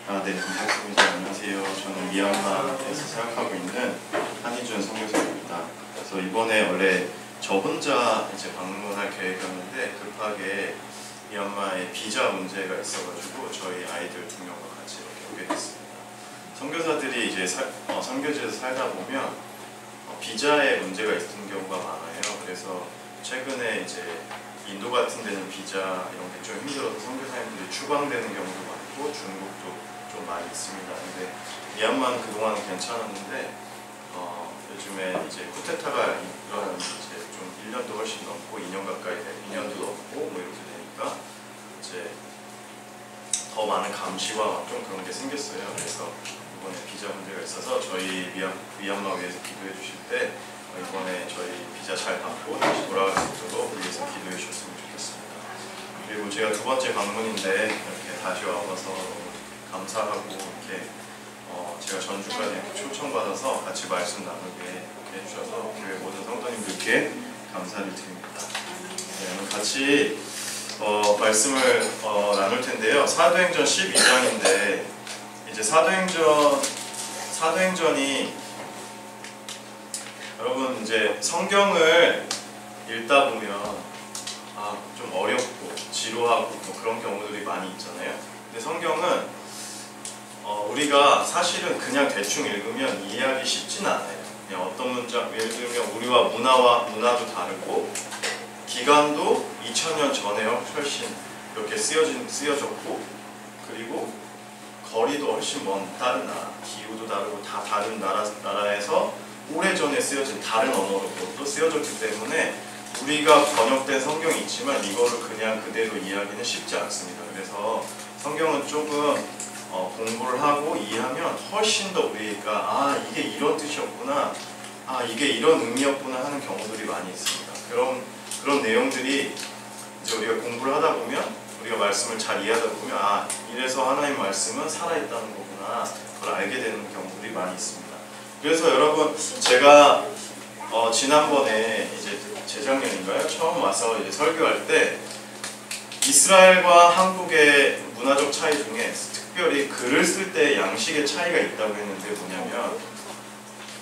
네, 안녕하세요. 저는 미얀마에서 사역하고 있는 한희준 선교사입니다. 그래서 이번에 원래 저 혼자 이제 방문할 계획이었는데 급하게 미얀마에 비자 문제가 있어가지고 저희 아이들 2명과 같이 이렇게 오게 됐습니다. 선교사들이 이제 선교지에서 살다 보면 비자에 문제가 있는 경우가 많아요. 그래서 최근에 이제 인도 같은 데는 비자 이런 게 좀 힘들어서 선교사님들이 추방되는 경우도 많고 중국도 좀 많이 있습니다. 근데 미얀마는 그동안 괜찮았는데 요즘에 이제 쿠데타가 일어난 이제 좀 1년도 훨씬 넘고 2년 가까이 2년도 넘고 뭐 이렇게 되니까 이제 더 많은 감시와 좀 그런 게 생겼어요. 그래서 이번에 비자 문제가 있어서 저희 미얀마 위해서 기도해 주실 때 이번에 저희 비자 잘 받고 다시 돌아갈 수 있도록 위해서 기도해 주셨으면 좋겠습니다. 그리고 제가 2번째 방문인데 이렇게 다시 와서 너무 감사하고 이렇게 제가 전주까지 초청받아서 같이 말씀 나누게 해주셔서 교회 모든 성도님들께 감사를 드립니다. 네, 오늘 같이 말씀을 나눌 텐데요. 사도행전 12장인데 이제 사도행전이 여러분 이제 성경을 읽다 보면 좀 어렵고 지루하고 뭐 그런 경우들이 많이 있잖아요. 근데 성경은 우리가 사실은 그냥 대충 읽으면 이해하기 쉽진 않아요. 그냥 어떤 문장, 예를 들면 우리와 문화도 다르고 기간도 2000년 전에 훨씬 이렇게 쓰여졌고 그리고 거리도 훨씬 먼 다른 나라, 기후도 다르고 다 다른 나라에서 오래전에 쓰여진 다른 언어로 또 쓰여졌기 때문에 우리가 번역된 성경이 있지만 이거를 그냥 그대로 이해하기는 쉽지 않습니다. 그래서 성경은 조금 공부를 하고 이해하면 훨씬 더 우리가 이게 이런 뜻이었구나, 이게 이런 의미였구나 하는 경우들이 많이 있습니다. 그런 내용들이 이제 우리가 공부를 하다 보면 우리가 말씀을 잘 이해하다 보면 이래서 하나님 말씀은 살아있다는 거구나 그걸 알게 되는 경우들이 많이 있습니다. 그래서 여러분 제가 지난번에 이제 재작년인가요? 처음 와서 이제 설교할 때 이스라엘과 한국의 문화적 차이 중에 특별히 글을 쓸 때 양식의 차이가 있다고 했는데 뭐냐면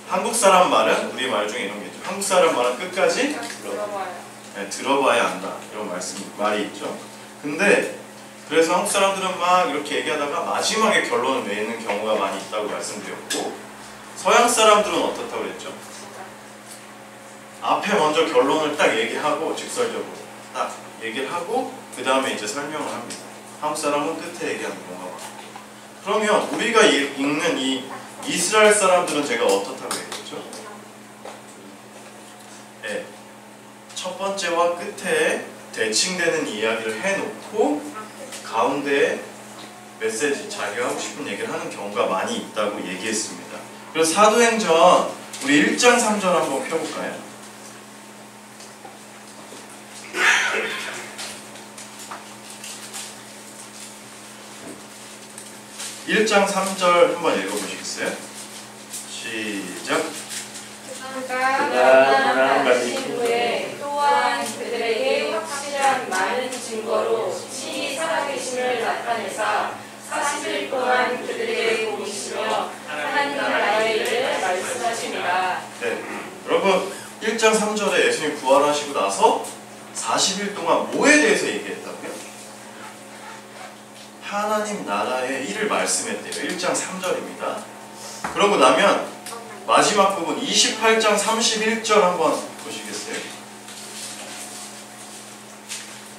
한국 사람 말은 우리 말 중에 이런 게 있죠. 한국 사람 말은 끝까지 들어봐야 한다 이런 말이 있죠. 근데 그래서 한국 사람들은 막 이렇게 얘기하다가 마지막에 결론을 내는 경우가 많이 있다고 말씀드렸고 서양 사람들은 어떻다고 그랬죠? 앞에 먼저 결론을 딱 얘기하고 직설적으로 딱 얘기를 하고 그 다음에 이제 설명을 합니다. 한국 사람은 끝에 얘기하는 경우가 많고 그러면 우리가 읽는 이 이스라엘 사람들은 제가 어떻다고 했죠? 네, 첫 번째와 끝에 대칭되는 이야기를 해놓고 가운데에 메시지, 자기가 하고 싶은 얘기를 하는 경우가 많이 있다고 얘기했습니다. 그래서 사도행전 우리 1장 3절 한번 펴볼까요? 1장 3절 한번 읽어보시겠어요? 시작! 그가 나타나신 후에 또한 그들에게 확실한 많은 증거로 친히 살아계심을 나타내사 40일 동안 그들에게 보이시며 하나님 나라의 일을 말씀하시니라. 네, 여러분 1장 3절에 예수님이 부활하시고 나서 40일 동안 뭐에 대해서 얘기했다고요? 하나님 나라의 일을 말씀했대요. 1장 3절입니다. 그러고 나면 마지막 부분 28장 31절 한번 보시겠어요?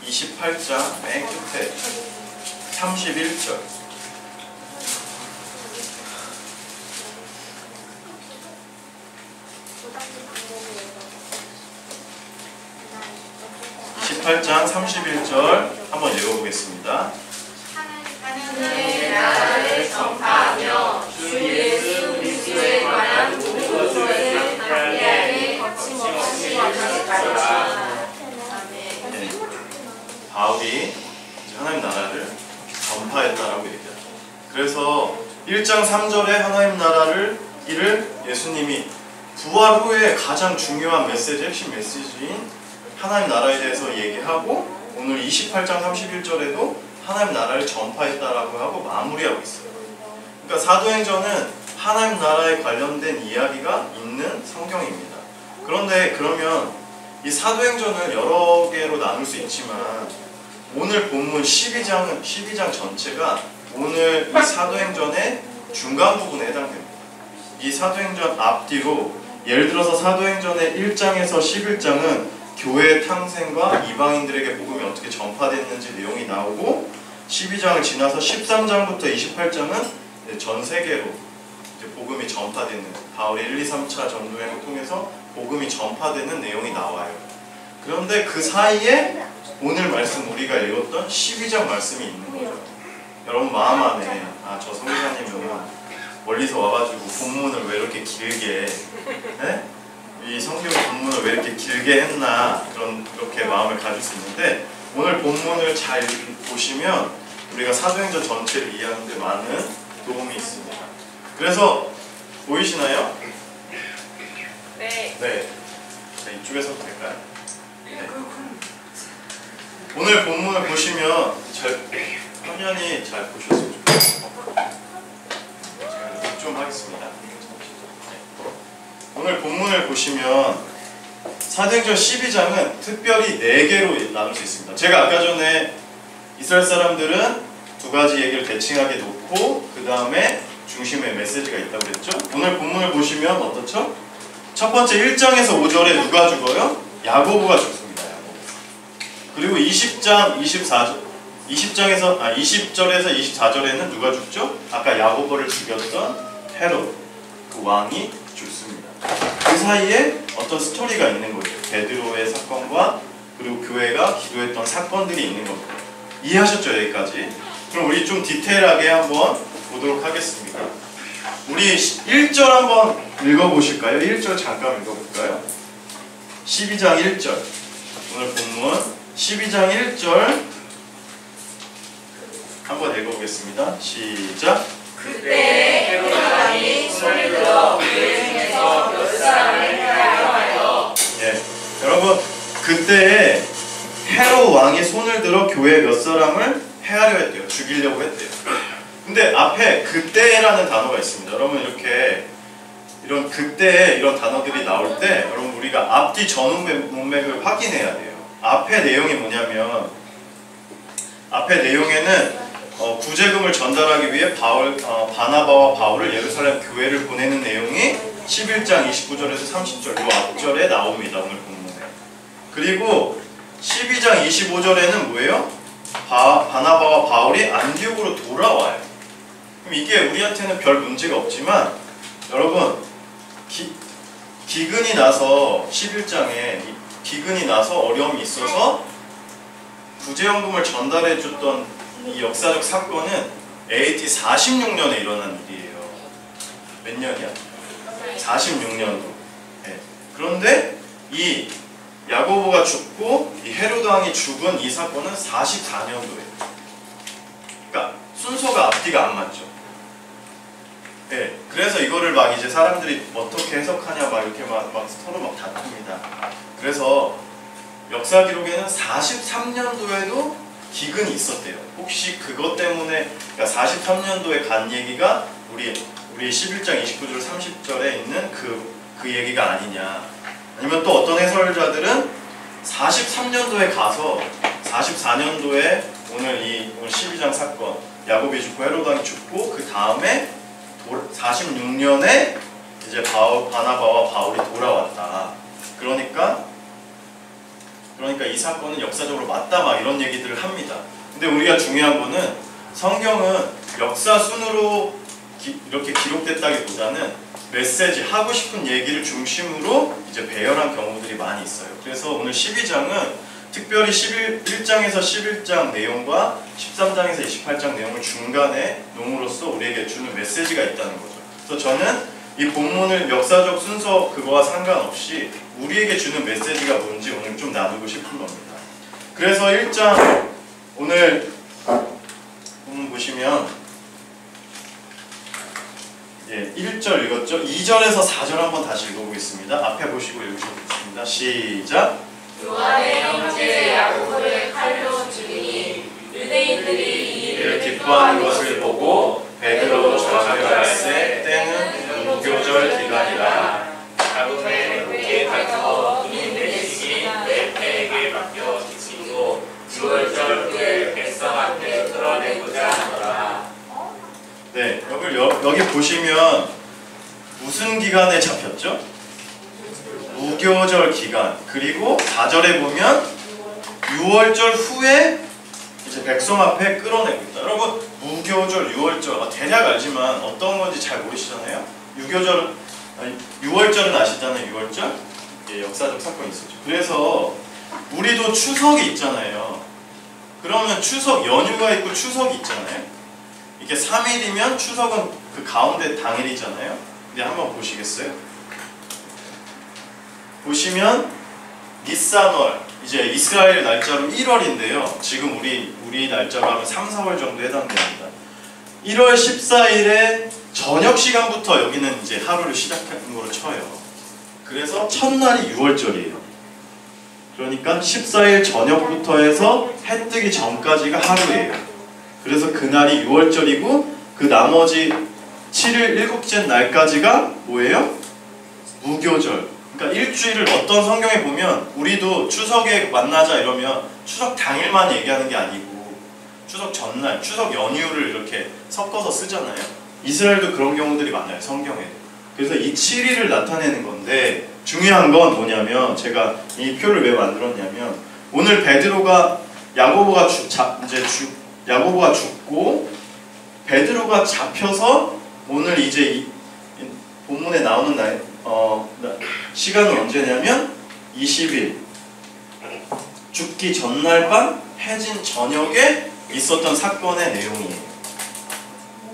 28장 맨 끝에 31절 28장 31절 한번 읽어보겠습니다. 하나님의 나라를 전파하며 주 예수 그리스도에 관한 모든 것을 담대하게 거침없이 가르치라. 네, 바울이 하나님 나라를 전파했다라고 얘기하죠. 그래서 1장 3절에 하나님 나라를 일을 예수님이 부활 후에 가장 중요한 메시지, 핵심 메시지인 하나님 나라에 대해서 얘기하고 오늘 28장 31절에도 하나님 나라를 전파했다라고 하고 마무리하고 있어요. 그러니까 사도행전은 하나님 나라에 관련된 이야기가 있는 성경입니다. 그런데 그러면 이 사도행전을 여러 개로 나눌 수 있지만 오늘 본문 12장 전체가 오늘 이 사도행전의 중간 부분에 해당됩니다. 이 사도행전 앞뒤로 예를 들어서 사도행전의 1장에서 11장은 교회의 탕생과 이방인들에게 복음이 어떻게 전파됐는지 내용이 나오고 12장을 지나서 13장부터 28장은 전 세계로 이제 복음이 전파되는 바울의 1, 2, 3차 전도행을 통해서 복음이 전파되는 내용이 나와요. 그런데 그 사이에 오늘 말씀 우리가 읽었던 12장 말씀이 있는 거죠. 여러분 마음 안에 저 선교사님은 멀리서 와가지고 본문을 왜 이렇게 길게 이 성경 본문을 왜 이렇게 길게 했나 그렇게 마음을 가질 수 있는데 오늘 본문을 잘 보시면 우리가 사도행전 전체를 이해하는 데 많은 도움이 있습니다. 그래서 보이시나요? 네. 네. 자, 이쪽에서 될까요? 네. 오늘 본문을 보시면 화면이 잘 보셨으면 좋겠어요. 제가 좀 하겠습니다. 오늘 본문을 보시면 사도행전 12장은 특별히 4개로 나눌 수 있습니다. 제가 아까 전에 이스라엘 사람들은 두 가지 얘기를 대칭하게 놓고 그 다음에 중심에 메시지가 있다고 그랬죠. 오늘 본문을 보시면 어떻죠? 첫 번째 1장에서 5절에 누가 죽어요? 야고보가 죽습니다. 야고보. 그리고 20장, 20절에서 24절에는 누가 죽죠? 아까 야고보를 죽였던 헤롯, 그 왕이 죽습니다. 그 사이에 어떤 스토리가 있는 거죠. 베드로의 사건과 그리고 교회가 기도했던 사건들이 있는 겁니다. 이해하셨죠? 여기까지? 그럼 우리 좀 디테일하게 한번 보도록 하겠습니다. 우리 1절 한번 읽어보실까요? 1절 잠깐 읽어볼까요? 12장 1절 오늘 본문 12장 1절 한번 읽어보겠습니다. 시작! 그때 헤롯 왕이 손을 들어 교회 중에서 몇 사람을 해하려 하여. 여러분 그때 헤롯 왕이 손을 들어 교회 몇 사람을 해하려 했대요. 죽이려고 했대요. 근데 앞에 그때라는 단어가 있습니다. 여러분 이렇게 이런 그때 이런 단어들이 나올 때 여러분 우리가 앞뒤 전문맥을 확인해야 돼요. 앞에 내용이 뭐냐면 앞에 내용에는 구제금을 전달하기 위해 바나바와 바울을 예루살렘 교회를 보내는 내용이 11장 29절에서 30절 이 앞절에 나옵니다. 오늘 본문에. 그리고 12장 25절에는 뭐예요? 바나바와 바울이 안디옥으로 돌아와요. 그럼 이게 우리한테는 별 문제가 없지만 여러분 기근이 나서 11장에 기근이 나서 어려움이 있어서 구제연금을 전달해 줬던 이 역사적 사건은 AD 46년에 일어난 일이에요. 몇 년이야? 46년도. 네. 그런데 이 야고보가 죽고 이 헤롯 왕이 죽은 이 사건은 44년도에. 그러니까 순서가 앞뒤가 안 맞죠. 네. 그래서 이거를 막 이제 사람들이 어떻게 해석하냐 막 이렇게 막 서로 막 다툽니다. 그래서 역사 기록에는 43년도에도 기근이 있었대요. 혹시 그것 때문에 그러니까 43년도에 간 얘기가 우리 11장 29절 30절에 있는 그 얘기가 아니냐. 아니면 또 어떤 해설자들은 43년도에 가서 44년도에 오늘 12장 사건 야고보이 죽고 헤롯 왕이 죽고 그 다음에 46년에 이제 바나바와 바울이 돌아왔다. 그러니까 이 사건은 역사적으로 맞다 막 이런 얘기들을 합니다. 근데 우리가 중요한 거는 성경은 역사 순으로 이렇게 기록됐다기보다는 메시지 하고 싶은 얘기를 중심으로 이제 배열한 경우들이 많이 있어요. 그래서 오늘 12장은 특별히 1장에서 11장 내용과 13장에서 28장 내용을 중간에 놓음으로써 우리에게 주는 메시지가 있다는 거죠. 그래서 저는 이 본문을 역사적 순서 그거와 상관없이 우리에게 주는 메시지가 뭔지 오늘 좀 나누고 싶은 겁니다. 그래서 1장 오늘 본문 보시면 1절 읽었죠? 2절에서 4절 한번 다시 읽어보겠습니다. 앞에 보시고 읽으시겠습니다. 시작! 요한의 형제 야고보를 칼로 죽이니 유대인들이 이 일을 기뻐하는 것을 보고 베드로 저녁 여기 보시면 무슨 기간에 잡혔죠? 무교절 기간. 그리고 4절에 보면 6월절 후에 이제 백성 앞에 끌어내고 있다. 여러분 무교절, 6월절 대략 알지만 어떤 건지 잘 모르시잖아요. 6월절은 아시잖아요. 6월절 역사적 사건이 있었죠. 그래서 우리도 추석이 있잖아요. 그러면 추석 연휴가 있고 추석이 있잖아요. 이게 3일이면 추석은 그 가운데 당일이잖아요. 근데 한번 보시겠어요? 보시면 니산월, 이제 이스라엘 날짜로 1월인데요. 지금 우리 날짜로 하면 3, 4월 정도 해당됩니다. 1월 14일에 저녁 시간부터 여기는 이제 하루를 시작하는 걸로 쳐요. 그래서 첫날이 6월절이에요. 그러니까 14일 저녁부터 해서 해 뜨기 전까지가 하루예요. 그래서 그날이 6월절이고 그 나머지 7일 일곱째 날까지가 뭐예요? 무교절. 그러니까 일주일을 어떤 성경에 보면 우리도 추석에 만나자 이러면 추석 당일만 얘기하는 게 아니고 추석 전날, 추석 연휴를 이렇게 섞어서 쓰잖아요. 이스라엘도 그런 경우들이 많아요. 성경에. 그래서 이 7일을 나타내는 건데 중요한 건 뭐냐면 제가 이 표를 왜 만들었냐면 오늘 베드로가 야고보가 죽고 베드로가 잡혀서 오늘 이제 이 본문에 나오는 시간은 언제냐면 20일 죽기 전날 밤 해진 저녁에 있었던 사건의 내용이에요.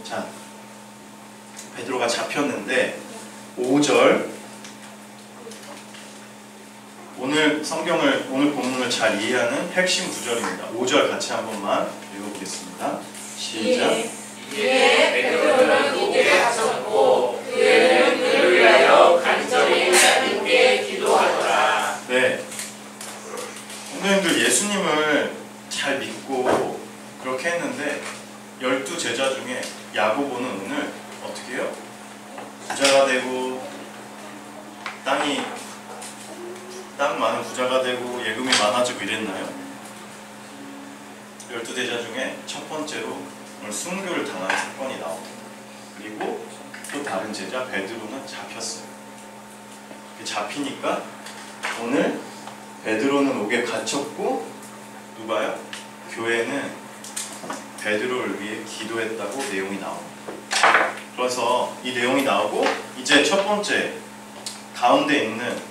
자, 베드로가 잡혔는데 5절 오늘 본문을 잘 이해하는 핵심 구절입니다. 5절 같이 한 번만 읽어보겠습니다. 시작. 이에 베드로는 목에 갇혔고 그에는 그를 위하여 간절히 하나님께 기도하더라. 네, 성도님들 예수님을 잘 믿고 그렇게 했는데 12제자 중에 야고보는 오늘 어떻게 해요? 부자가 되고 땅 많은 부자가 되고 예금이 많아지고 이랬나요? 12제자 중에 첫 번째로 오늘 순교를 당한 사건이 나옵니다. 그리고 또 다른 제자 베드로는 잡혔어요. 잡히니까 오늘 베드로는 옥에 갇혔고 누가요? 교회는 베드로를 위해 기도했다고 내용이 나옵니다. 그래서 이 내용이 나오고 이제 첫 번째 가운데 있는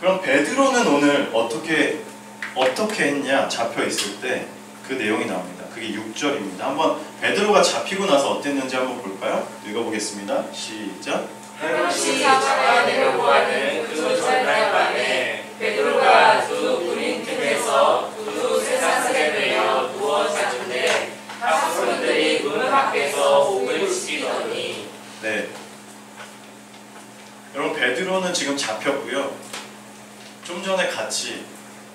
그럼 베드로는 오늘 어떻게 했냐? 잡혀 있을 때 그 내용이 나옵니다. 그게 6절입니다. 한번 베드로가 잡히고 나서 어땠는지 한번 볼까요? 읽어보겠습니다. 시작. 헤롯이 잡아내려고 하는 그 전날 밤에 베드로가 두 군인 틈에서 두 쇠사슬에 매여 누워 잤는데 사슴들이 문 밖에서 옥을 지키더니. 네. 여러분 베드로는 지금 잡혔고요. 좀 전에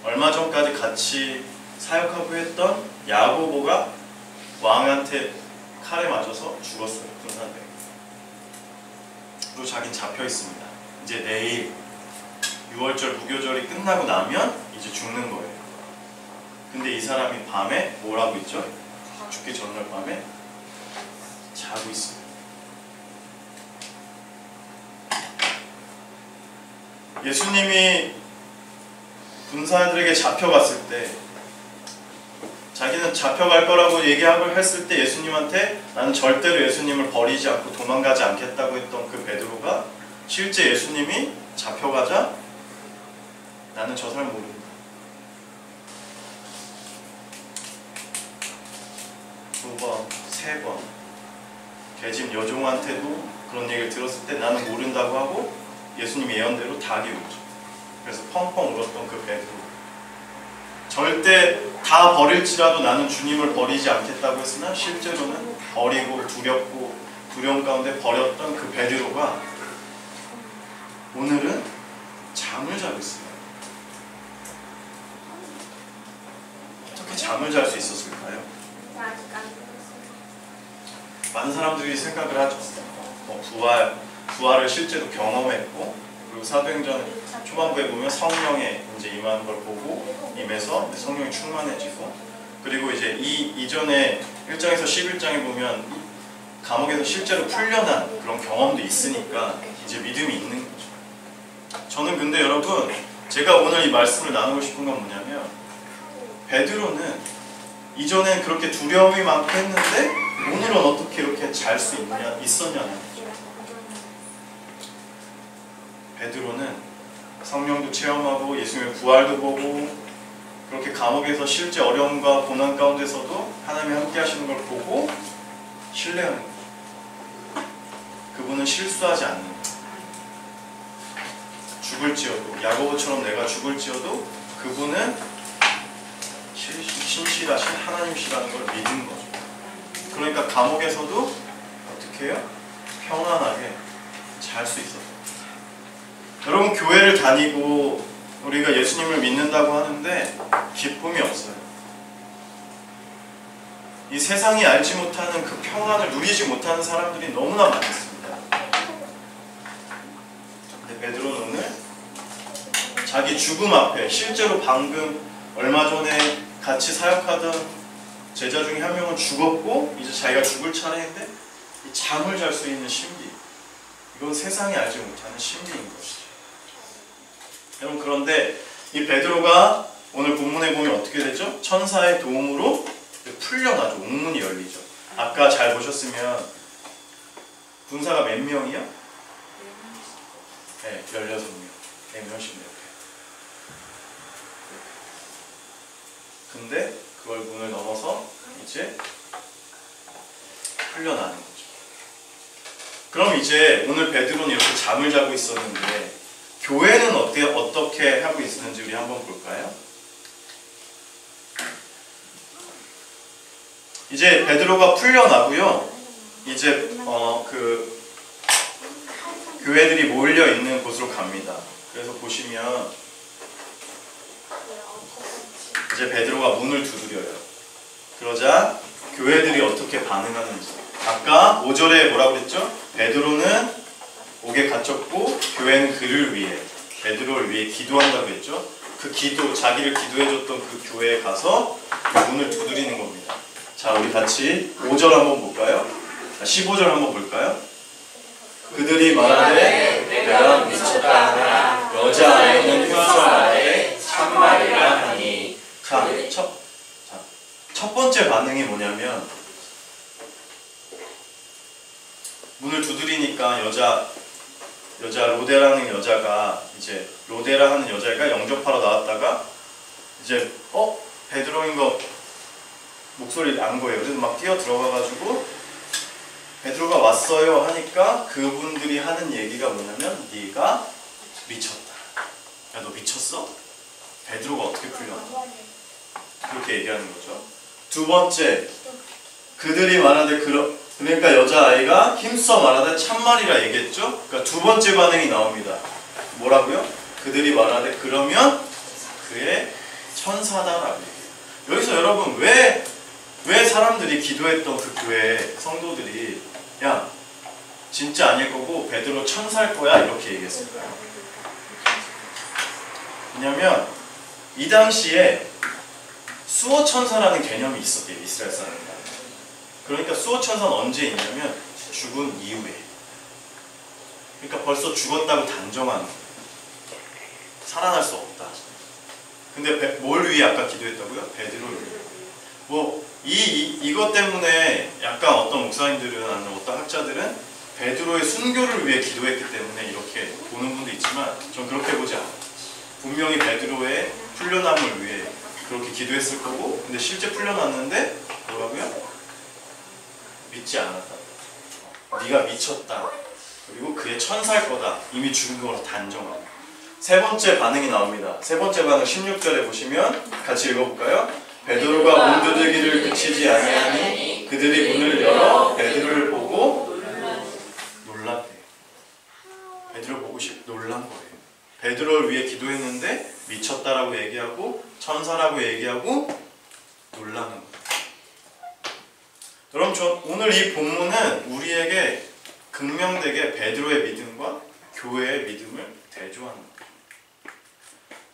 얼마 전까지 같이 사역하고 했던 야고보가 왕한테 칼에 맞아서 죽었어요. 군사대. 그리고 자기는 잡혀 있습니다. 이제 내일 6월절 무교절이 끝나고 나면 이제 죽는 거예요. 근데 이 사람이 밤에 뭘 하고 있죠? 죽기 전날 밤에 자고 있어요. 예수님이 군사들에게 잡혀갔을 때 자기는 잡혀갈 거라고 얘기하고 했을 때 예수님한테 나는 절대로 예수님을 버리지 않고 도망가지 않겠다고 했던 그 베드로가 실제 예수님이 잡혀가자 나는 저 사람 모른다. 두 번, 세 번 계집 여종한테도 그런 얘기를 들었을 때 나는 모른다고 하고 예수님이 예언대로 닭이 울죠. 그래서 펑펑 울었던 그 베드로 절대 다 버릴지라도 나는 주님을 버리지 않겠다고 했으나 실제로는 버리고 두려움 가운데 버렸던 그 베드로가 오늘은 잠을 자고 있어요. 어떻게 잠을 잘 수 있었을까요? 많은 사람들이 생각을 하죠. 부활을 실제로 경험했고 그리고 사도행전 초반부에 보면 성령의 이제 임하는 걸 보고 임해서 성령이 충만해지고 그리고 이제 이전에 1장에서 11장에 보면 감옥에서 실제로 풀려난 그런 경험도 있으니까 이제 믿음이 있는 거죠. 저는 근데 여러분, 제가 오늘 이 말씀을 나누고 싶은 건 뭐냐면, 베드로는 이전엔 그렇게 두려움이 많고 했는데 오늘은 어떻게 이렇게 잘 수 있었냐는 거죠. 베드로는 성령도 체험하고 예수님의 부활도 보고 그렇게 감옥에서 실제 어려움과 고난 가운데서도 하나님이 함께 하시는 걸 보고 신뢰하는 거죠. 그분은 실수하지 않는 거예요. 죽을지어도, 야고보처럼 내가 죽을지어도 그분은 신실하신 하나님이시라는 걸 믿은 거죠. 그러니까 감옥에서도 어떻게 해요? 평안하게 잘 수 있었어요. 여러분, 교회를 다니고 우리가 예수님을 믿는다고 하는데 기쁨이 없어요. 이 세상이 알지 못하는 그 평안을 누리지 못하는 사람들이 너무나 많습니다. 근데 베드로는 오늘 자기 죽음 앞에, 실제로 방금 얼마 전에 같이 사역하던 제자 중에 한 명은 죽었고 이제 자기가 죽을 차례인데 이 잠을 잘 수 있는 신비, 이건 세상이 알지 못하는 신비인 것이죠. 여러분, 그런데 이 베드로가 오늘 본문에 보면 어떻게 되죠? 천사의 도움으로 풀려나죠. 옥문이 열리죠. 아까 잘 보셨으면 군사가 몇 명이요? 네, 16명. 4명씩 이렇게. 근데 그걸 문을 넘어서 이제 풀려나는 거죠. 그럼 이제 오늘 베드로는 이렇게 잠을 자고 있었는데 교회는 어떻게 하고 있었는지 우리 한번 볼까요? 이제 베드로가 풀려나고요. 이제 그 교회들이 몰려 있는 곳으로 갑니다. 그래서 보시면 이제 베드로가 문을 두드려요. 그러자 교회들이 어떻게 반응하는지. 아까 5절에 뭐라고 그랬죠? 베드로는 옥에 갇혔고 교회는 그를 위해, 베드로를 위해 기도한다고 했죠. 그 기도, 자기를 기도해줬던 그 교회에 가서 문을 두드리는 겁니다. 자, 우리 같이 5절 한번 볼까요? 15절 한번 볼까요? 그들이 말하되 내가 미쳤다 하나 여자아이는 흉서 말하되 참말이라 하니. 첫 번째 반응이 뭐냐면, 문을 두드리니까 여자 로데라는 여자가, 이제 로데라 하는 여자가 영접하러 나왔다가 이제 베드로인 거 목소리를 안 거예요. 그래서 막 뛰어 들어가가지고 베드로가 왔어요 하니까 그분들이 하는 얘기가 뭐냐면, 네가 미쳤다. 야, 너 미쳤어? 베드로가 어떻게 풀려나? 그렇게 얘기하는 거죠. 두 번째, 그들이 말하되 그러니까 여자아이가 힘써 말하되 참말이라 얘기했죠. 그러니까 두 번째 반응이 나옵니다. 뭐라고요? 그들이 말하되 그러면 그의 천사다라고 얘기해요. 여기서 여러분, 왜 사람들이 기도했던 그 교회 성도들이 야, 진짜 아닐 거고 베드로 천사일 거야 이렇게 얘기했을까요? 왜냐면 이 당시에 수호천사라는 개념이 있었대요, 이스라엘 사람들. 그러니까 수호천사는 언제 있냐면 죽은 이후에. 그러니까 벌써 죽었다고 단정한 거예요. 살아날 수 없다. 근데 뭘 위해 아까 기도했다고요? 베드로를 위해. 이것 때문에 약간 어떤 목사님들은, 아니면 어떤 학자들은 베드로의 순교를 위해 기도했기 때문에 이렇게 보는 분도 있지만 전 그렇게 보지 않아요. 분명히 베드로의 풀려남을 위해 그렇게 기도했을 거고, 근데 실제 풀려났는데 뭐라고요? 믿지 않았다. 네가 미쳤다. 그리고 그의 천사일 거다. 이미 죽은 거로 단정하고. 세 번째 반응이 나옵니다. 세 번째 반응 16절에 보시면 같이 읽어볼까요? 베드로가 문 두들기를 그치지 아니하니 그들이 문을 열어 베드로를 보고 놀랐대요. 베드로 보고 놀란 거예요. 베드로를 위해 기도했는데 미쳤다라고 얘기하고 천사라고 얘기하고 놀라는 거예요. 여러분, 오늘 이 본문은 우리에게 극명되게 베드로의 믿음과 교회의 믿음을 대조하는 거예요.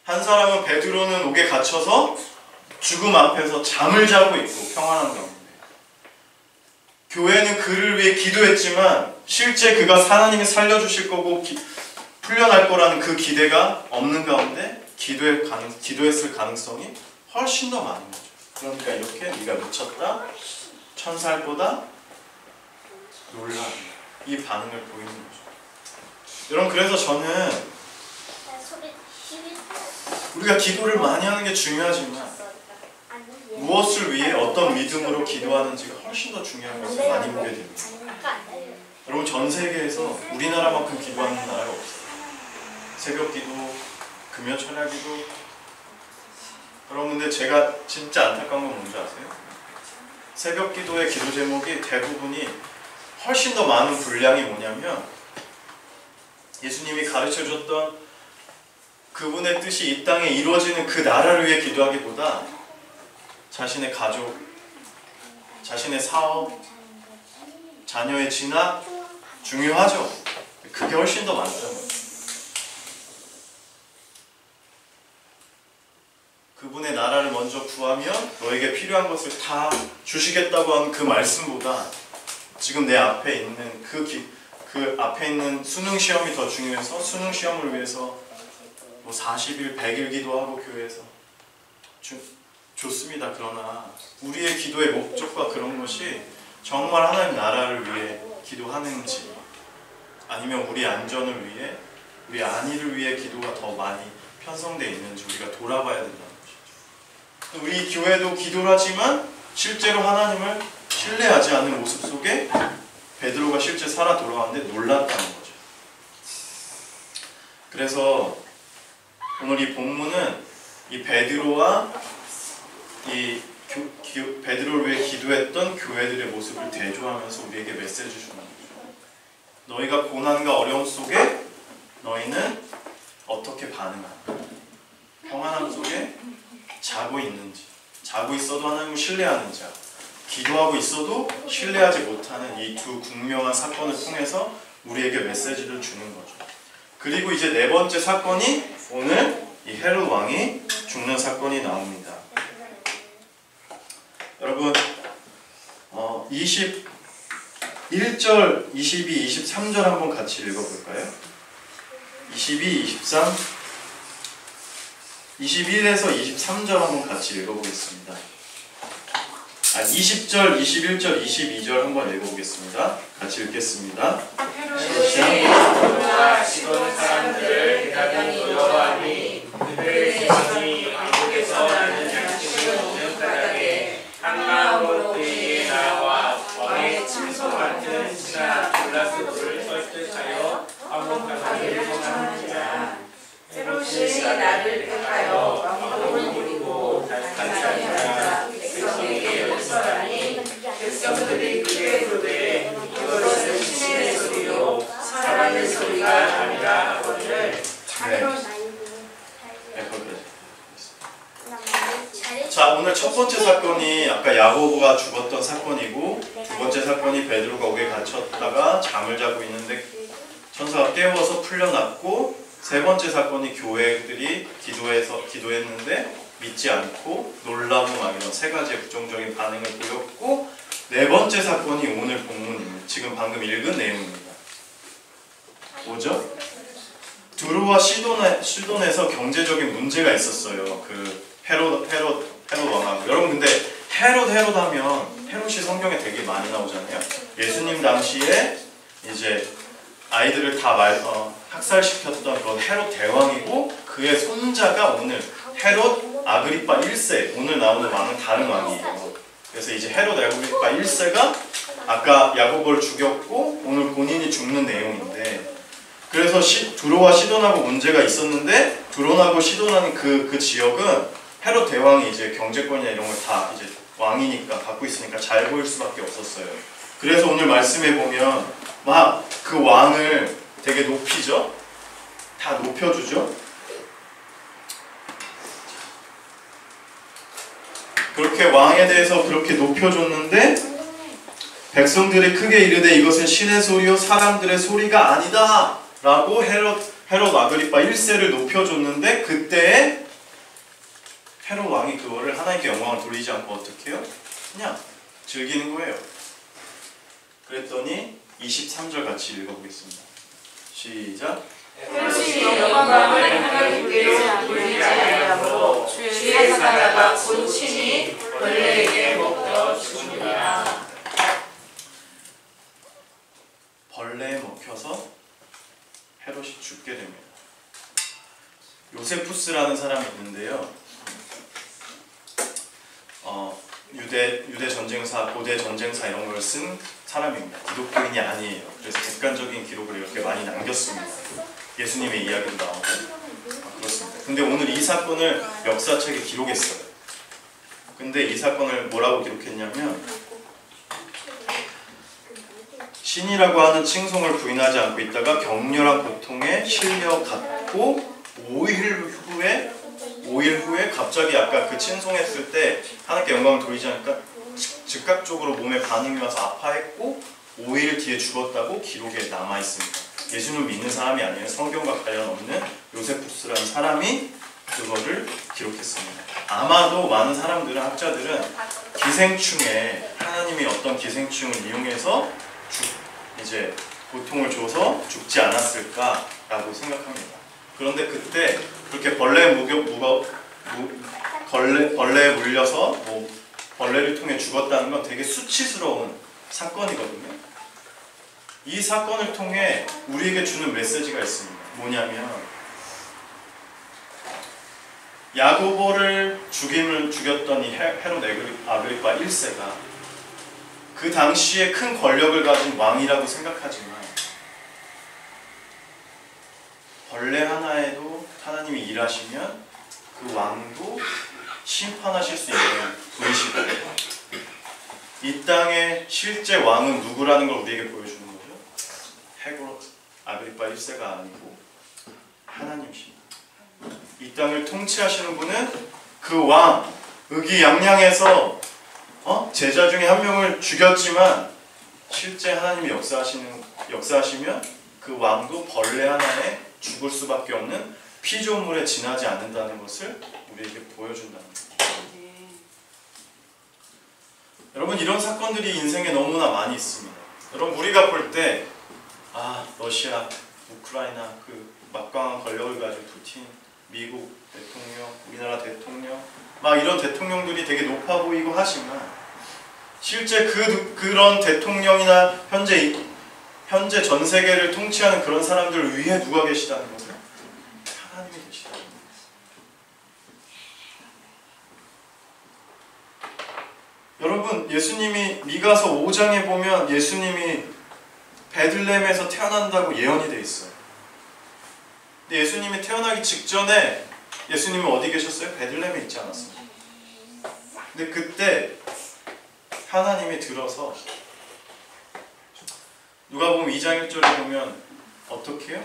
한 사람은 베드로는 옥에 갇혀서 죽음 앞에서 잠을 자고 있고 평안한 가운데, 교회는 그를 위해 기도했지만 실제 그가 하나님이 살려주실 거고 풀려날 거라는 그 기대가 없는 가운데 기도했을 가능성이 훨씬 더 많은 거죠. 그러니까 이렇게 네가 미쳤다, 천사할 거다, 놀라, 이 반응을 보이는 거죠. 여러분, 그래서 저는 우리가 기도를 많이 하는 게 중요하지만 무엇을 위해 어떤 믿음으로 기도하는지가 훨씬 더 중요한 것을 많이 보게 됩니다. 여러분, 전 세계에서 우리나라만큼 기도하는 나라가 없어요. 새벽 기도, 금요 철야 기도. 여러분, 근데 제가 진짜 안타까운 건 뭔지 아세요? 새벽 기도의 기도 제목이 대부분이 훨씬 더 많은 분량이 뭐냐면 예수님이 가르쳐 줬던 그분의 뜻이 이 땅에 이루어지는 그 나라를 위해 기도하기보다 자신의 가족, 자신의 사업, 자녀의 진학 중요하죠. 그게 훨씬 더 많다는 거예요. 그분의 나라를 먼저 구하면 너에게 필요한 것을 다 주시겠다고 하는 그 말씀보다 지금 내 앞에 있는 그 앞에 있는 수능 시험이 더 중요해서 수능 시험을 위해서 뭐 40일, 100일 기도하고 교회에서 좋습니다. 그러나 우리의 기도의 목적과 그런 것이 정말 하나님 나라를 위해 기도하는지 아니면 우리 안전을 위해, 우리 안위를 위해 기도가 더 많이 편성되어 있는지 우리가 돌아봐야 된다는 것이죠. 우리 교회도 기도를 하지만 실제로 하나님을 신뢰하지 않는 모습 속에 베드로가 실제 살아 돌아왔는데 놀랐다는 거죠. 그래서 오늘 이 본문은 이 베드로와 베드로를 위해 기도했던 교회들의 모습을 대조하면서 우리에게 메시지 주는 거죠. 너희가 고난과 어려움 속에 너희는 어떻게 반응하는가? 평안함 속에 자고 있는지, 자고 있어도 하나님을 신뢰하는 자, 기도하고 있어도 신뢰하지 못하는 이 두 극명한 사건을 통해서 우리에게 메시지를 주는 거죠. 그리고 이제 네 번째 사건이 오늘 이 헤롯 왕이 죽는 사건이 나옵니다. 여러분, 21절, 22, 23절 한번 같이 읽어볼까요? 22, 23, 21에서 23절 한번 같이 읽어보겠습니다. 20절, 21절, 22절 한번 읽어보겠습니다. 같이 읽겠습니다. 헤롯이 베드로와 시돈 사람들을 대단히 두려워하니 그들의 세상이 왕국에서 나는 양식을 먹는 까닭에 한마음으로 그에게 나와 왕의 침소 같은 진화 블라스도를 설득하여 왕복하기를 원하는지라. 헤롯이 나를 택하여 왕국을 누리고 단단히 하자 백성에게 용서하니 백성들이 그의 노래에 이것은 신의 소리요 사람의 소리가 아니라 하거늘. 자, 오늘 첫 번째 사건이 아까 야고보가 죽었던 사건이고, 두 번째 사건이 베드로가 옥에 갇혔다가 잠을 자고 있는데 천사가 깨워서 풀려났고, 세 번째 사건이 교회들이 기도했는데 믿지 않고 놀라고 막 이런 세 가지의 부정적인 반응을 보였고, 네 번째 사건이 오늘 본문입니다. 지금 방금 읽은 내용입니다. 뭐죠? 두로와 시돈에서 경제적인 문제가 있었어요. 그 헤롯 왕하고. 여러분, 근데 헤롯 하면 헤롯이 성경에 되게 많이 나오잖아요. 예수님 당시에 이제 아이들을 다 학살시켰던 그런 헤롯 대왕이고, 그의 손자가 오늘 헤롯 아그리파 1세, 오늘 나오는 왕은 다른 왕이에요. 그래서 이제 헤롯 아그리파 1세가 아까 야고보를 죽였고 오늘 본인이 죽는 내용인데, 그래서 두로와 시돈하고 문제가 있었는데, 두로하고 시돈하는 그 지역은 헤롯 대왕이 이제 경제권이나 이런 걸 다 이제 왕이니까 갖고 있으니까 잘 보일 수밖에 없었어요. 그래서 오늘 말씀해 보면 막 그 왕을 되게 높이죠. 다 높여주죠. 그렇게 왕에 대해서 그렇게 높여줬는데 백성들이 크게 이르되 이것은 신의 소리요 사람들의 소리가 아니다 라고 헤롯 아그리파 1세를 높여줬는데, 그때 헤롯 왕이 그거를 하나님께 영광을 돌리지 않고 어떻게 해요? 그냥 즐기는 거예요. 그랬더니 23절 같이 읽어보겠습니다. 시작. 헤롯이 영광을 하나님께로 돌리지 아니하므로 주의 사자가 본친이 벌레에게 먹혀 죽으리라. 벌레에 먹혀서 헤롯이 죽게 됩니다. 요세푸스라는 사람이 있는데요. 유대 전쟁사, 고대 전쟁사 이런 걸 쓴 사람입니다. 기독교인이 아니에요. 그래서 객관적인 기록을 이렇게 많이 남겼습니다. 예수님의 이야기도 나오고 그렇습니다. 근데 오늘 이 사건을 역사책에 기록했어요. 근데 이 사건을 뭐라고 기록했냐면 신이라고 하는 칭송을 부인하지 않고 있다가 격렬한 고통에 실려갔고 5일 후에 갑자기 아까 그 칭송했을 때 하나님께 영광을 돌리지 않으니까 즉각적으로 몸에 반응이 와서 아파했고 5일 뒤에 죽었다고 기록에 남아있습니다. 예수를 믿는 사람이 아니에요. 성경과 관련 없는 요세푸스라는 사람이 그거를 기록했습니다. 아마도 많은 사람들은, 학자들은 기생충에 하나님이 어떤 기생충을 이용해서 이제 고통을 줘서 죽지 않았을까라고 생각합니다. 그런데 그때 그렇게 벌레에 물려서 벌레를 통해 죽었다는 건 되게 수치스러운 사건이거든요. 이 사건을 통해 우리에게 주는 메시지가 있습니다. 뭐냐면 야고보를 죽였던 이 헤롯 아그리파 1세가 그 당시에 큰 권력을 가진 왕이라고 생각하지만 벌레 하나에도 하나님이 일하시면 그 왕도 심판하실 수 있는 분이시고 이 땅의 실제 왕은 누구라는 걸 우리에게 보여주는 거죠. 헤롯 아그리파 1세가 아니고 하나님이십니다. 이 땅을 통치하시는 분은 그 왕, 의기양양해서 제자 중에 한 명을 죽였지만 실제 하나님이 역사하시면 그 왕도 벌레 하나에 죽을 수밖에 없는 피조물에 지나지 않는다는 것을 우리에게 보여준다는 거예요. 여러분, 이런 사건들이 인생에 너무나 많이 있습니다. 여러분, 우리가 볼 때 러시아, 우크라이나 그 막강한 권력을 가진 푸틴, 미국 대통령, 우리나라 대통령 막 이런 대통령들이 되게 높아 보이고 하지만 실제 그런 대통령이나 현재 전 세계를 통치하는 그런 사람들 위에 누가 계시다는 것을 하나님이 계시다는 거예요. 여러분, 예수님이 미가서 5장에 보면 예수님이 베들레헴에서 태어난다고 예언이 돼 있어요. 근데 예수님이 태어나기 직전에 예수님은 어디 계셨어요? 베들레헴에 있지 않았습니다. 근데 그때 하나님이 들어서 누가복음 2장 1절에 보면 어떻게 해요?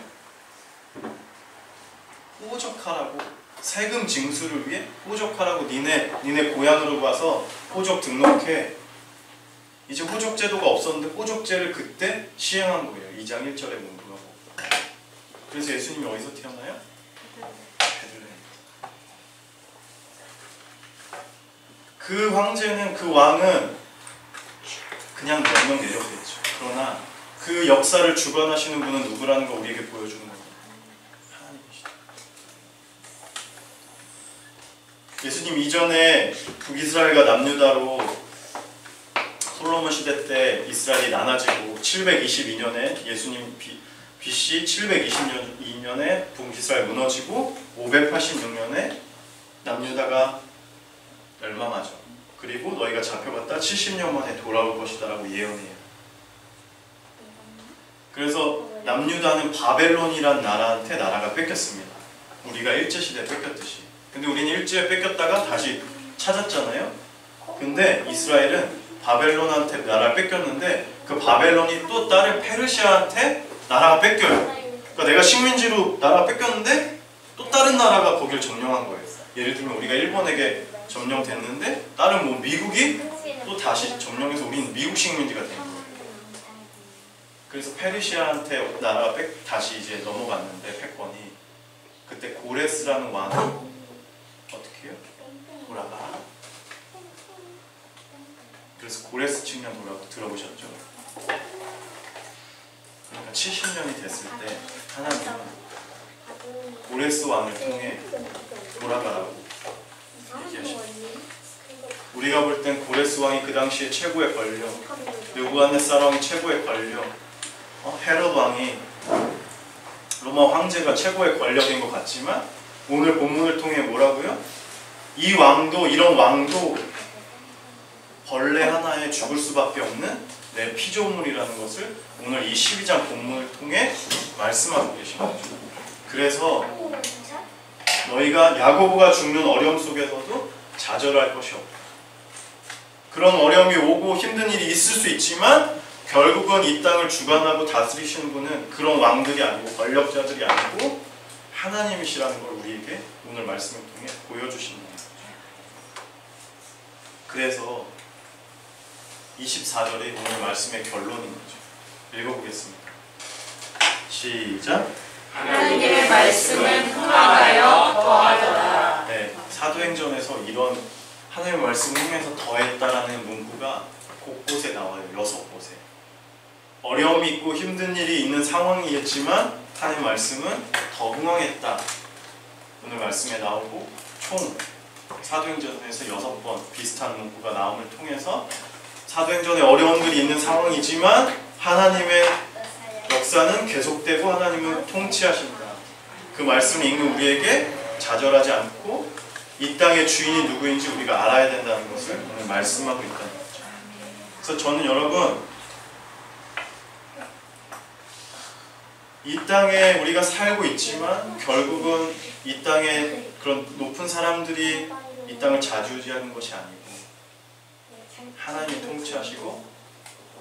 호적하라고, 세금 징수를 위해 호적하라고 니네 고향으로 가서 호적 등록해. 이제 호적 제도가 없었는데 호적제를 그때 시행한 거예요. 2장 1절에 보면 누가복음. 그래서 예수님이 어디서 태어나요? 베들레헴. 그 황제는, 그 왕은 그냥 명령 내렸겠죠. 그러나 그 역사를 주관하시는 분은 누구라는 걸 우리에게 보여주는 거예요. 하나님이시다. 예수님 이전에 북이스라엘과 남유다로 솔로몬 시대 때 이스라엘이 나눠지고 722년에 예수님 BC 722년에 북이스라엘 무너지고 586년에 남유다가 멸망하죠. 그리고 너희가 잡혀갔다 70년 만에 돌아올 것이다 라고 예언해요. 그래서 남유다는 바벨론이란 나라한테 나라가 뺏겼습니다. 우리가 일제시대에 뺏겼듯이. 근데 우리는 일제에 뺏겼다가 다시 찾았잖아요. 근데 이스라엘은 바벨론한테 나라를 뺏겼는데 그 바벨론이 또 다른 페르시아한테 나라가 뺏겨요. 그러니까 내가 식민지로 나라가 뺏겼는데 또 다른 나라가 거기를 점령한 거예요. 예를 들면 우리가 일본에게 점령됐는데 다른 미국이 또 다시 점령해서 우리는 미국 식민지가 된 거예요. 그래서 페르시아한테 나라가 다시 이제 넘어갔는데 패권이 그때 고레스라는 왕은 어떻게 해요? 돌아가. 그래서 고레스 측량 들어보셨죠? 170년이 됐을 때 하나님은 고레스 왕을 통해 돌아가라고 얘기하십니다. 우리가 볼 땐 고레스 왕이 그 당시에 최고의 권력, 느부갓네살 왕이 최고의 권력, 헤롯 왕이 로마 황제가 최고의 권력인 것 같지만 오늘 본문을 통해 뭐라고요? 이 왕도, 이런 왕도 벌레 하나에 죽을 수밖에 없는 내 피조물이라는 것을 오늘 이 12장 본문을 통해 말씀하고 계신 거죠. 그래서 너희가 야고보가 죽는 어려움 속에서도 좌절할 것이 없다. 그런 어려움이 오고 힘든 일이 있을 수 있지만 결국은 이 땅을 주관하고 다스리시는 분은 그런 왕들이 아니고 권력자들이 아니고 하나님이시라는 걸 우리에게 오늘 말씀을 통해 보여주시는 거죠. 그래서 24절이 오늘 말씀의 결론인 거죠. 읽어보겠습니다. 시작. 하나님의 말씀은 흥하여 더하더라. 네, 사도행전에서 이런 하나님의 말씀을 흥해서 더했다라는 문구가 곳곳에 나와요. 6곳에. 어려움이 있고 힘든 일이 있는 상황이겠지만 하나님의 말씀은 더 흥황했다. 오늘 말씀에 나오고 총 사도행전에서 6번 비슷한 문구가 나옴을 통해서 사도행전에 어려움들이 있는 상황이지만 하나님의 역사는 계속되고 하나님은 통치하신다. 그 말씀을 읽는 우리에게 좌절하지 않고 이 땅의 주인이 누구인지 우리가 알아야 된다는 것을 오늘 말씀하고 있다는 거죠. 그래서 저는 여러분 이 땅에 우리가 살고 있지만 결국은 이 땅에 그런 높은 사람들이 이 땅을 좌지우지하는 것이 아니고 하나님이 통치하시고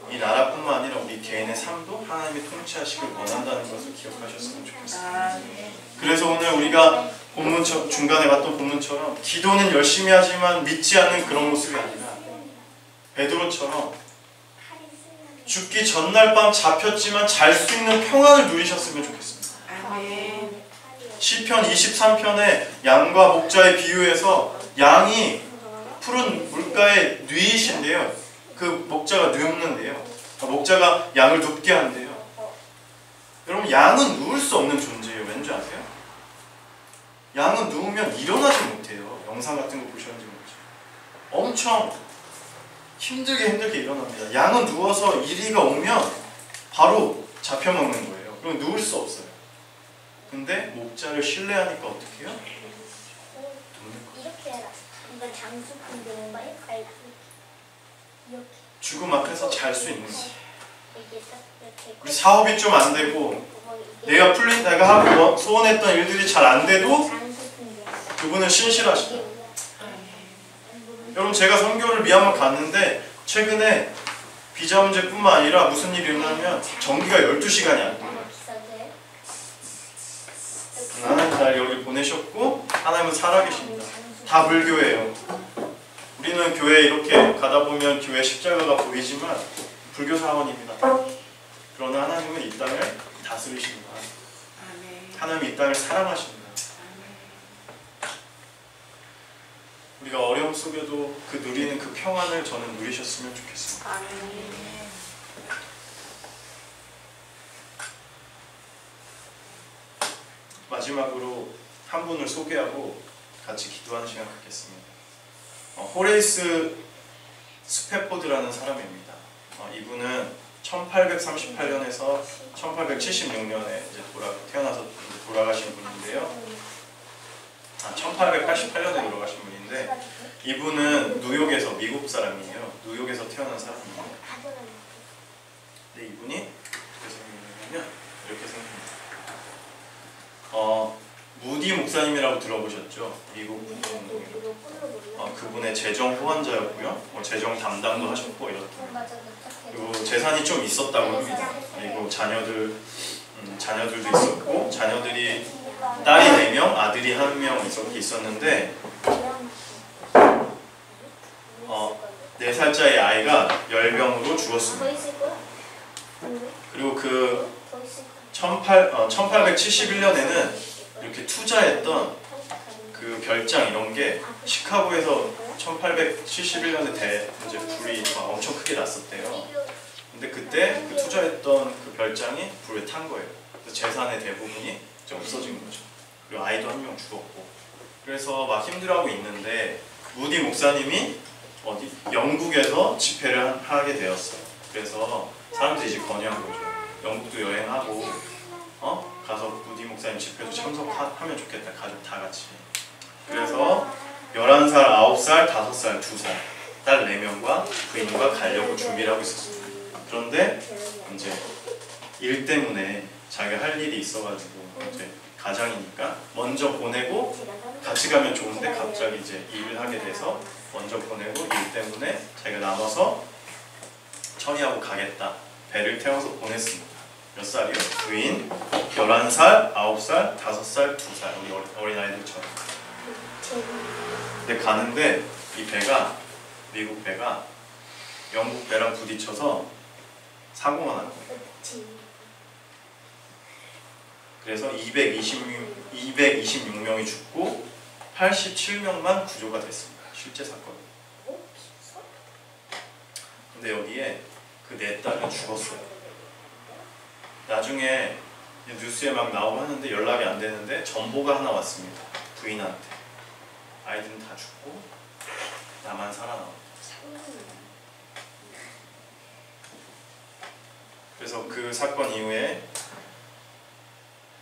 이 나라뿐만 아니라 우리 개인의 삶도 하나님이 통치하시길 원한다는 것을 기억하셨으면 좋겠습니다. 그래서 오늘 우리가 본문 중간에 봤던 본문처럼 기도는 열심히 하지만 믿지 않는 그런 모습이 아니라 베드로처럼 죽기 전날 밤 잡혔지만 잘 수 있는 평안을 누리셨으면 좋겠습니다. 시편 23편의 양과 목자의 비유에서 양이 푸른 물가에 누이신데요. 그 목자가 눕는데요. 목자가 양을 눕게 한대요. 여러분 양은 누울 수 없는 존재예요. 왠지 아세요? 양은 누우면 일어나지 못해요. 영상 같은 거 보셨는지 모르죠. 엄청 힘들게 일어납니다. 양은 누워서 이리가 오면 바로 잡혀먹는 거예요. 그럼 누울 수 없어요. 근데 목자를 신뢰하니까 어떻게 해요? 이렇게 해라. 이거 장수꾼 경우가 이렇게 죽음 앞에서 잘 수 있는 거예요. 이렇게 우리 사업이 좀 안 되고 내가 하고 소원했던 일들이 잘 안 돼도 그분은 신실하시다. 여러분 제가 선교를 미얀마 갔는데 최근에 비자 문제뿐만 아니라 무슨 일이 일어나면 전기가 12시간이 안 돼요. 하나님 날 여기 보내셨고 하나님은 살아계십니다. 다 불교예요. 우리는 교회 이렇게 가다 보면 교회 십자가가 보이지만 불교 사원입니다. 그러나 하나님은 이 땅을 다스리십니다. 하나님이 이 땅을 사랑하십니다. 우리가 어려움 속에도 그 누리는 그 평안을 저는 누리셨으면 좋겠습니다. 마지막으로 한 분을 소개하고 같이 기도하는 시간 갖겠습니다. 호레이스 스페포드라는 사람입니다. 이분은 1838년에서 1876년에 이제 태어나서 돌아가신 분인데요. 1888년에 돌아가신 분인데 이분은 뉴욕에서 미국 사람이에요. 뉴욕에서 태어난 사람이에요. 근데 이분이 어떻게 생겼냐면 이렇게 생깁니다. 무디 목사님이라고 들어보셨죠? 미국 운동이요. 그분의 재정 후원자였고요. 재정 담당도 하셨고 이렇습니다. 그리고 재산이 좀 있었다고 합니다. 그리고 자녀들도 있었고 자녀들이 딸이 4명, 아들이 1명 이렇게 있었는데 4살짜리 아이가 열병으로 죽었습니다. 그리고 그 1871년에는 이렇게 투자했던 그 별장 이런 게 시카고에서 1871년에 이제 불이 엄청 크게 났었대요. 근데 그때 그 투자했던 그 별장이 불에 탄 거예요. 그래서 재산의 대부분이 이제 없어진 거죠. 그리고 아이도 한 명 죽었고. 그래서 막 힘들어하고 있는데 무디 목사님이 어디 영국에서 집회를 하게 되었어요. 그래서 사람들이 이제 건의한 거죠. 영국도 여행하고 가서 무디 목사님 집회도 참석하면 좋겠다. 가족 다 같이. 그래서 11살, 9살, 5살, 2살 딸 4명과 부인과 가려고 준비를 하고 있었어요. 그런데 이제 일 때문에 자기가 할 일이 있어가지고 이제 가장이니까 먼저 보내고 같이 가면 좋은데 갑자기 이제 일을 하게 돼서 먼저 보내고 일 때문에 자기가 남아서 처리하고 가겠다. 배를 태워서 보냈습니다. 몇 살이요? 부인 11살, 9살, 5살, 2살 우리 어린아이들처럼. 근데 가는데 이 배가 미국 배가 영국 배랑 부딪혀서 사고가 난 거예요. 그래서 226명이 죽고 87명만 구조가 됐습니다. 실제 사건. 근데 여기에 그 4딸이 죽었어요. 나중에 뉴스에 막 나오고 하는데 연락이 안 되는데 전보가 하나 왔습니다. 부인한테. 아이들은 다 죽고 나만 살아남았다. 그래서 그 사건 이후에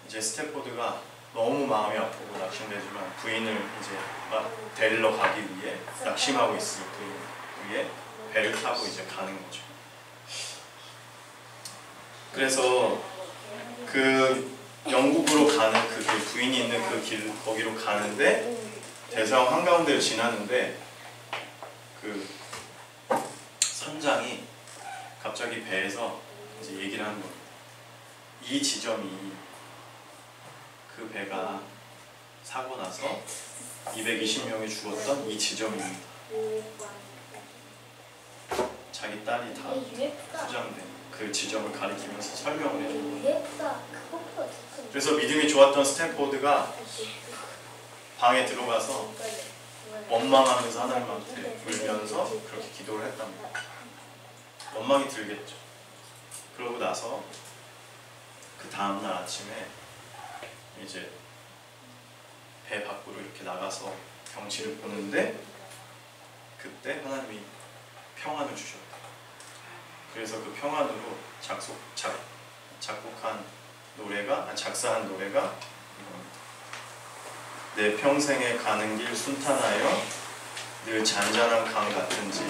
이제 스태포드가 너무 마음이 아프고 낙심되지만 부인을 이제 막 데리러 가기 위해 낙심하고 있을 부인 위에 배를 타고 이제 가는 거죠. 그래서 그 영국으로 가는 그 길, 부인이 있는 그 길 거기로 가는데 대서양 한가운데를 지나는데 그 선장이 갑자기 배에서 이제 얘기를 하는 겁니다. 이 지점이 그 배가 사고 나서 220명이 죽었던 이 지점입니다. 자기 딸이 다 투장된 그 지점을 가리키면서 설명을 해줍니다. 그래서 믿음이 좋았던 스탠포드가 방에 들어가서 원망하면서 하나님한테 울면서 그렇게 기도를 했답니다. 원망이 들겠죠. 그러고 나서 그 다음날 아침에 이제 배 밖으로 이렇게 나가서 경치를 보는데 그때 하나님이 평안을 주셨다. 그래서 그 평안으로 작사한 노래가 이겁니다. 내 평생에 가는 길 순탄하여 늘 잔잔한 강 같은지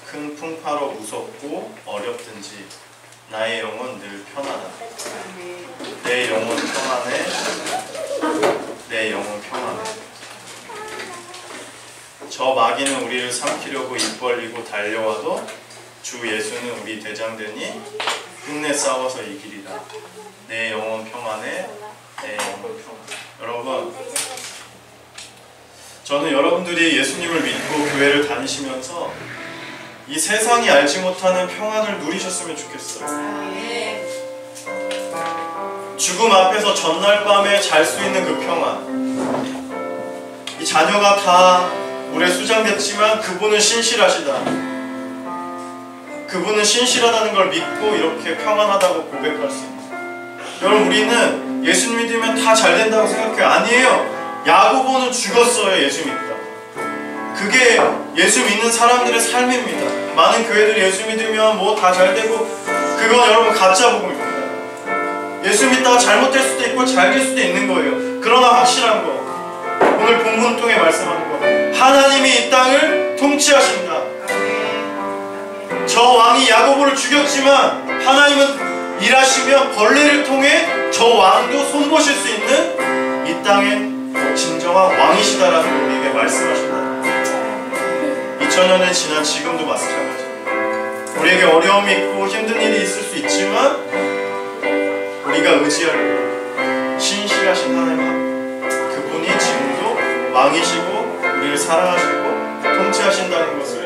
큰 풍파로 무섭고 어렵든지 나의 영혼 늘 편하다. 내 영혼 평안해. 내 영혼 평안해. 저 마귀는 우리를 삼키려고 입 벌리고 달려와도 주 예수는 우리 대장되니 끝내 싸워서 이기리라. 내 영혼 평안해. 내 영혼 평안해. 여러분, 저는 여러분들이 예수님을 믿고 교회를 다니시면서 이 세상이 알지 못하는 평안을 누리셨으면 좋겠어요. 죽음 앞에서 전날 밤에 잘 수 있는 그 평안. 이 자녀가 다 물에 수장됐지만 그분은 신실하시다. 그분은 신실하다는 걸 믿고 이렇게 평안하다고 고백할 수 있는. 여러분, 우리는 예수 믿으면 다 잘 된다고 생각해요. 아니에요. 야고보는 죽었어요. 예수 믿다. 그게 예수 믿는 사람들의 삶입니다. 많은 교회들이 예수 믿으면 뭐 다 잘 되고, 그건 여러분 가짜 복음입니다. 예수 믿다가 잘못될 수도 있고 잘 될 수도 있는 거예요. 그러나 확실한 거, 오늘 본문 통해 말씀하는 거, 하나님이 이 땅을 통치하신다. 저 왕이 야고보를 죽였지만 하나님은 일하시며 벌레를 통해 저 왕도 손보실 수 있는 이 땅의 진정한 왕이시다라는 걸 우리에게 말씀하신다. 2000년이 지난 지금도 마찬가지입니다. 우리에게 어려움이 있고 힘든 일이 있을 수 있지만 우리가 의지할 신실하신 하나님, 그분이 지금도 왕이시고 우리를 사랑하시고 통치하신다는 것을